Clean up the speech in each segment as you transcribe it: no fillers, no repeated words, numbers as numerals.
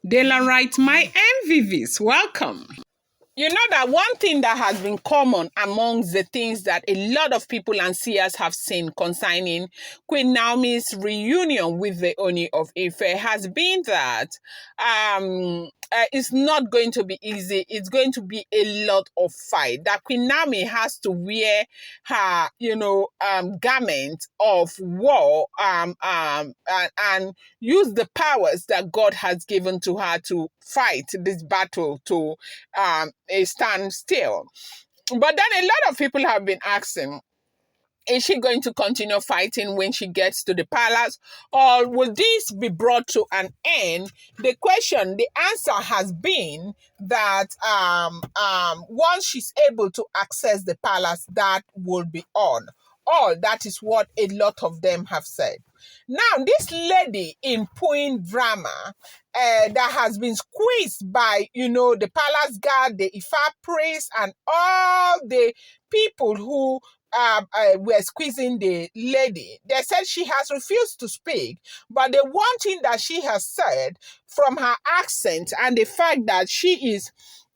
Daylight, my MVVs, welcome. You know that one thing that has been common amongst the things that a lot of people and seers have seen concerning Queen Naomi's reunion with the Ooni of Ife has been that it's not going to be easy. It's going to be a lot of fight. That Queen Naomi has to wear her, garment of war and use the powers that God has given to her to fight this battle to stand still. But then a lot of people have been asking, is she going to continue fighting when she gets to the palace, or will this be brought to an end? The answer has been that once she's able to access the palace, that will be on. All that is what a lot of them have said. Now, this lady in pooing drama that has been squeezed by, the palace guard, the Ifa priest, and all the people who were squeezing the lady. They said she has refused to speak, but the one thing that she has said from her accent and the fact that she is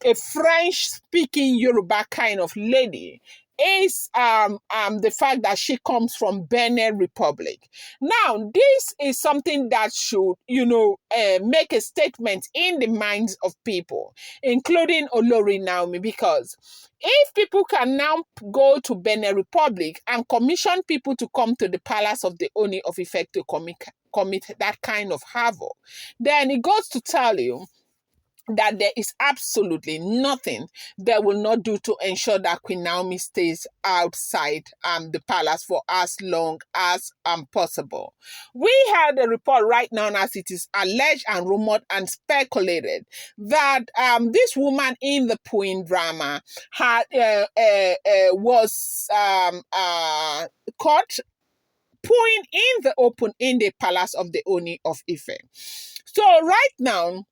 a French-speaking Yoruba kind of lady is the fact that she comes from Benin Republic. Now, this is something that should, make a statement in the minds of people, including Olori Naomi, because if people can now go to Benin Republic and commission people to come to the palace of the Ooni of Ife to commit that kind of havoc, then it goes to tell you that there is absolutely nothing they will not do to ensure that Queen Naomi stays outside the palace for as long as possible. We had a report right now, as it is alleged and rumored and speculated, that this woman in the pooing drama had was caught pooing in the open in the palace of the Ooni of Ife. So right now,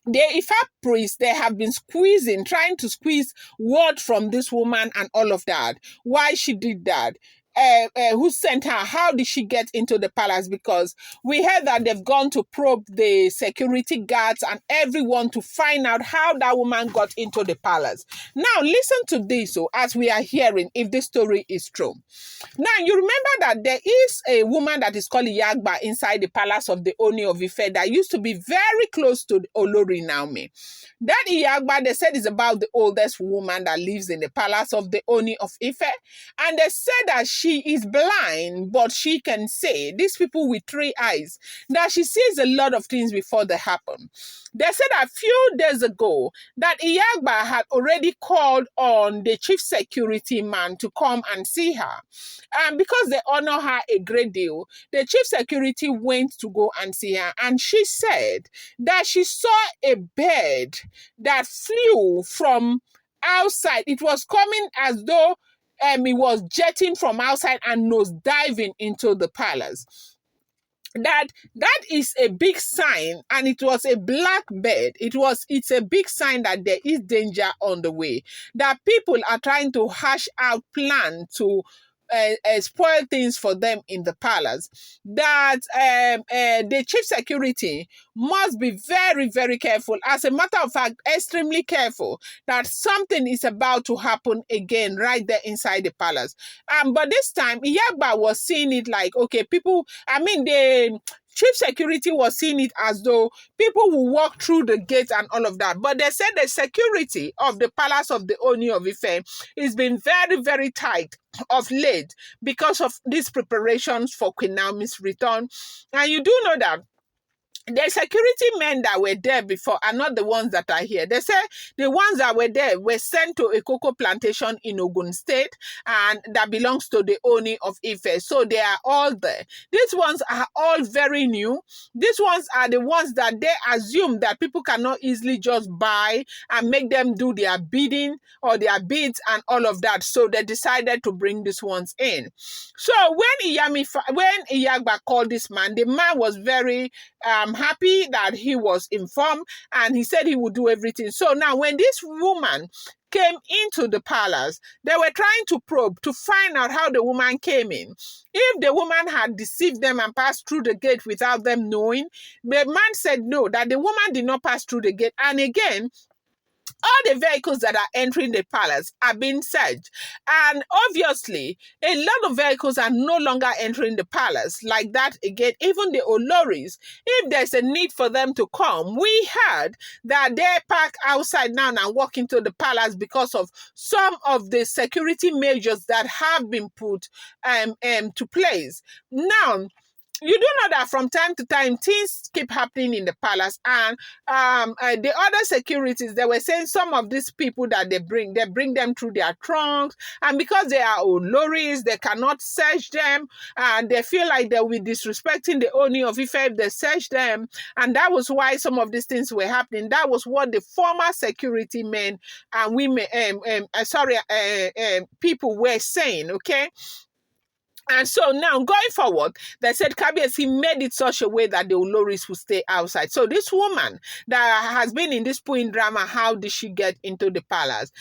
the Ifa priests, they have been trying to squeeze word from this woman and all of that. Why she did that? Who sent her? How did she get into the palace? Because we heard that they've gone to probe the security guards and everyone to find out how that woman got into the palace. Now, listen to this, as we are hearing, if this story is true. Now, you remember that there is a woman that is called Yagba inside the palace of the Ooni of Ife that used to be very close to Olori Naomi. That Yagba, they said, is about the oldest woman that lives in the palace of the Ooni of Ife. And they said that she is blind, but she can say, these people with 3 eyes, that she sees a lot of things before they happen. They said a few days ago that Yagba had already called on the chief security man to come and see her. And because they honor her a great deal, the chief security went to go and see her. And she said that she saw a bird that flew from outside. It was coming as though it was jetting from outside and nose diving into the palace. That is a big sign, and it was a black bird. It's a big sign that there is danger on the way, that people are trying to hash out plan to spoil things for them in the palace, that the chief security must be very, very careful. As a matter of fact, extremely careful that something is about to happen again right there inside the palace. But this time, Yagba was seeing it like, okay, the chief security was seeing it as though people will walk through the gate and all of that. But they said the security of the palace of the Ooni of Ife is been very, very tight of late because of these preparations for Queen Naomi's return. And you do know that the security men that were there before are not the ones that are here. They say the ones that were there were sent to a cocoa plantation in Ogun State, and that belongs to the Ooni of Ife. So they are all there. These ones are all very new. These ones are the ones that they assume that people cannot easily just buy and make them do their bidding or their bids and all of that. So they decided to bring these ones in. So when Iyagba called this man, the man was very I'm happy that he was informed and he said he would do everything. So now when this woman came into the palace, they were trying to probe to find out how the woman came in. If the woman had deceived them and passed through the gate without them knowing, the man said no, that the woman did not pass through the gate. And again, all the vehicles that are entering the palace are being searched. And obviously, a lot of vehicles are no longer entering the palace. Like that, again, even the Oloris, if there's a need for them to come, we heard that they park outside now and walk into the palace because of some of the security measures that have been put to place. Now, you do know that from time to time things keep happening in the palace, and the other securities, they were saying some of these people that they bring them through their trunks, and because they are Oloris, they cannot search them, and they feel like they will be disrespecting the Ooni of Ife if they search them, and that was why some of these things were happening. That was what the former security men and women, people were saying, okay? And so now going forward, they said he made it such a way that the Oloris will stay outside. So this woman that has been in this pooing drama, how did she get into the palace?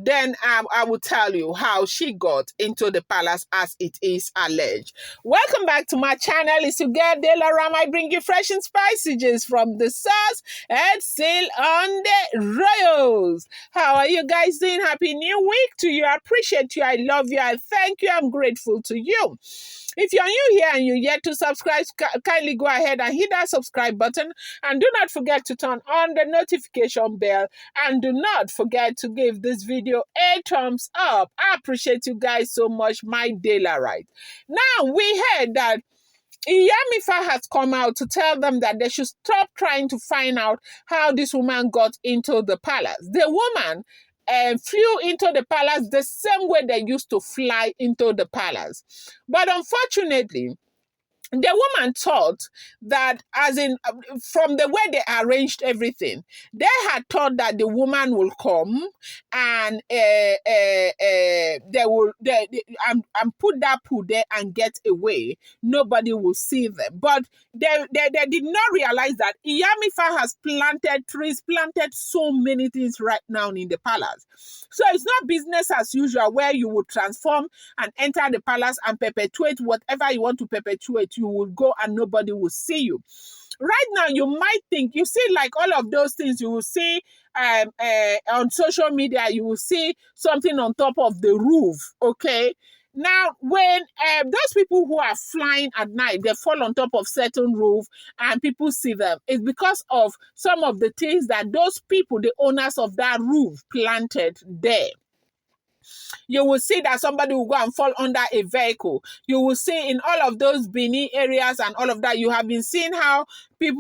Then I will tell you how she got into the palace as it is alleged. Welcome back to my channel. It's your girl Delaram. I bring you fresh and spicy gist from the source and seal on the royals. How are you guys doing? Happy new week to you. I appreciate you. I love you. I thank you. I'm grateful to you. If you're new here and you're yet to subscribe, kindly go ahead and hit that subscribe button. And do not forget to turn on the notification bell. And do not forget to give this video a thumbs up. I appreciate you guys so much, my Delarite. Now, we heard that Iyamifa has come out to tell them that they should stop trying to find out how this woman got into the palace. The woman flew into the palace the same way they used to fly into the palace. But unfortunately, the woman thought that, as in, from the way they arranged everything, they had thought that the woman will come and they will put that poo there and get away. Nobody will see them. But they did not realize that Iyamifa has planted trees, planted so many things right now in the palace. So it's not business as usual where you will transform and enter the palace and perpetuate whatever you want to perpetuate. You will go and nobody will see you. Right now, you might think, you see, like all of those things you will see on social media, you will see something on top of the roof, okay? Now, when those people who are flying at night, they fall on top of certain roof and people see them, it's because of some of the things that those people, the owners of that roof, planted there. You will see that somebody will go and fall under a vehicle. You will see in all of those Benin areas and all of that, you have been seeing how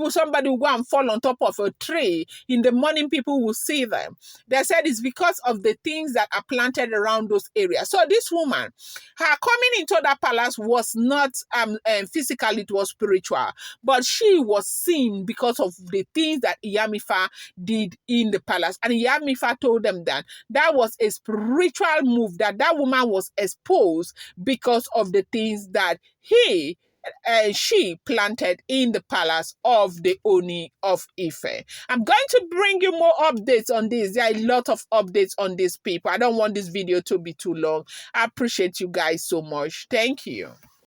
somebody will go and fall on top of a tree. In the morning, people will see them. They said it's because of the things that are planted around those areas. So this woman, her coming into that palace was not physical, it was spiritual. But she was seen because of the things that Iyamifa did in the palace. And Iyamifa told them that that was a spiritual move, that woman was exposed because of the things that she planted in the palace of the Ooni of Ife. I'm going to bring you more updates on this. There are a lot of updates on these people. I don't want this video to be too long. I appreciate you guys so much. Thank you.